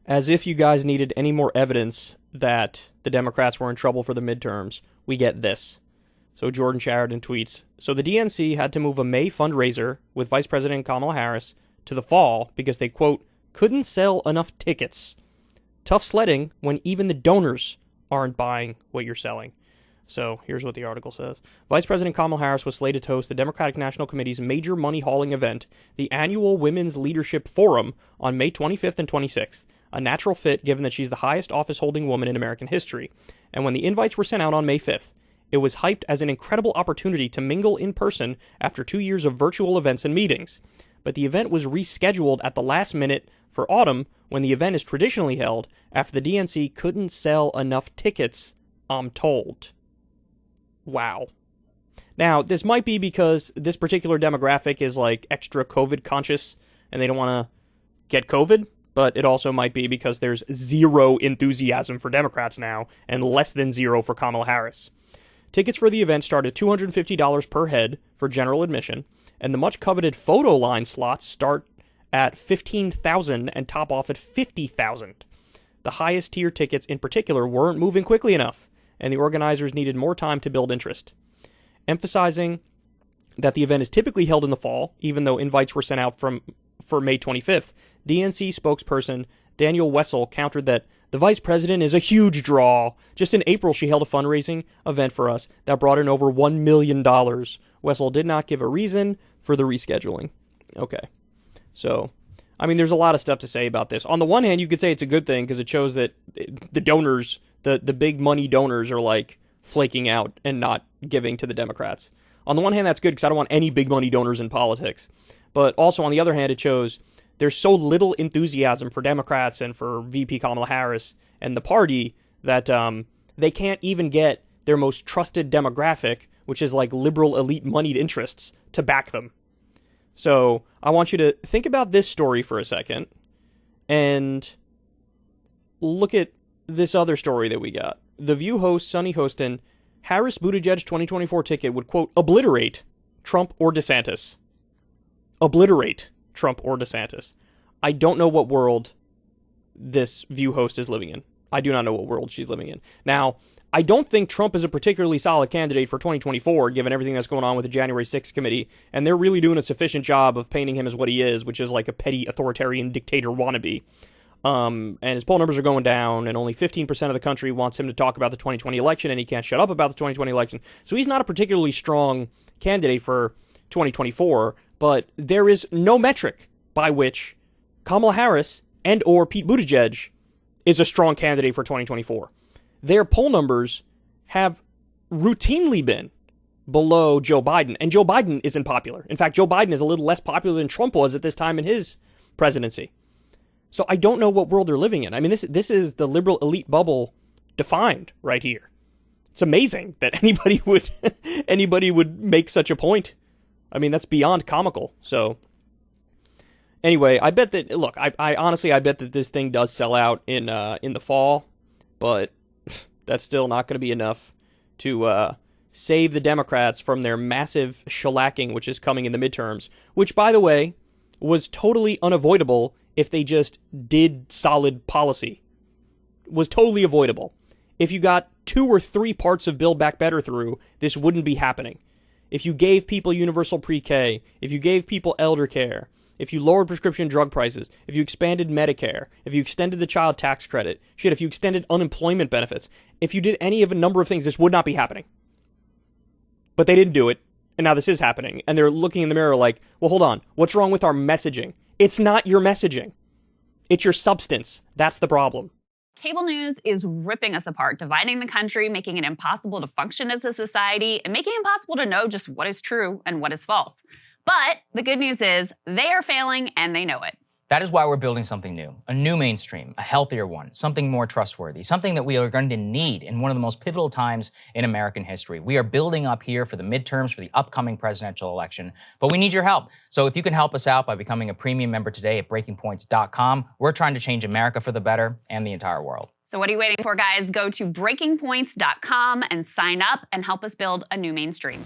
As if you guys needed any more evidence that the Democrats were in trouble for the midterms, we get this. So Jordan Sheridan tweets, so the DNC had to move a May fundraiser with Vice President Kamala Harris to the fall because they, quote, couldn't sell enough tickets. Tough sledding when even the donors aren't buying what you're selling. So here's what the article says. Vice President Kamala Harris was slated to host the Democratic National Committee's major money-hauling event, the annual Women's Leadership Forum, on May 25th and 26th. A natural fit given that she's the highest office-holding woman in American history. And when the invites were sent out on May 5th, it was hyped as an incredible opportunity to mingle in person after 2 years of virtual events and meetings. But the event was rescheduled at the last minute for autumn, when the event is traditionally held, after the DNC couldn't sell enough tickets, I'm told. Wow. Now, this might be because this particular demographic is like extra COVID conscious and they don't want to get COVID, but it also might be because there's zero enthusiasm for Democrats now and less than zero for Kamala Harris. Tickets for the event start at $250 per head for general admission, and the much-coveted photo line slots start at $15,000 and top off at $50,000. The highest-tier tickets in particular weren't moving quickly enough, and the organizers needed more time to build interest. Emphasizing that the event is typically held in the fall, even though invites were sent out for May 25th, DNC spokesperson Daniel Wessel countered that the vice president is a huge draw. Just in April, she held a fundraising event for us that brought in over $1 million. Wessel did not give a reason for the rescheduling. Okay. So, I mean, there's a lot of stuff to say about this. On the one hand, you could say it's a good thing because it shows that the donors, the big money donors, are like flaking out and not giving to the Democrats. On the one hand, that's good because I don't want any big money donors in politics. But also, on the other hand, it shows there's so little enthusiasm for Democrats and for VP Kamala Harris and the party that they can't even get their most trusted demographic, which is like liberal elite moneyed interests, to back them. So I want you to think about this story for a second and look at this other story that we got. The View host Sonny Hostin, Harris Buttigieg 2024 ticket would, quote, obliterate Trump or DeSantis. Obliterate Trump or DeSantis. I don't know what world this View host is living in. I do not know what world she's living in. Now, I don't think Trump is a particularly solid candidate for 2024, given everything that's going on with the January 6th committee, and they're really doing a sufficient job of painting him as what he is, which is like a petty authoritarian dictator wannabe. And his poll numbers are going down, and only 15% of the country wants him to talk about the 2020 election, and he can't shut up about the 2020 election. So he's not a particularly strong candidate for 2024, but there is no metric by which Kamala Harris and or Pete Buttigieg is a strong candidate for 2024. Their poll numbers have routinely been below Joe Biden, and Joe Biden isn't popular. In fact, Joe Biden is a little less popular than Trump was at this time in his presidency. So I don't know what world they're living in. I mean, this is the liberal elite bubble defined right here. It's amazing that anybody would make such a point. I mean, that's beyond comical. So anyway, I bet that, look, I honestly, I bet that this thing does sell out in the fall, but that's still not going to be enough to save the Democrats from their massive shellacking, which is coming in the midterms, which, by the way, was totally unavoidable if they just did solid policy. Was totally avoidable. If you got 2 or 3 parts of Build Back Better through, this wouldn't be happening. If you gave people universal pre-K, if you gave people elder care, if you lowered prescription drug prices, if you expanded Medicare, if you extended the child tax credit, if you extended unemployment benefits, if you did any of a number of things, this would not be happening. But they didn't do it, and now this is happening. And they're looking in the mirror like, well, hold on, what's wrong with our messaging? It's not your messaging. It's your substance. That's the problem. Cable news is ripping us apart, dividing the country, making it impossible to function as a society, and making it impossible to know just what is true and what is false. But the good news is they are failing and they know it. That is why we're building something new, a new mainstream, a healthier one, something more trustworthy, something that we are going to need in one of the most pivotal times in American history. We are building up here for the midterms, for the upcoming presidential election, but we need your help. So if you can help us out by becoming a premium member today at breakingpoints.com, we're trying to change America for the better and the entire world. So what are you waiting for, guys? Go to breakingpoints.com and sign up and help us build a new mainstream.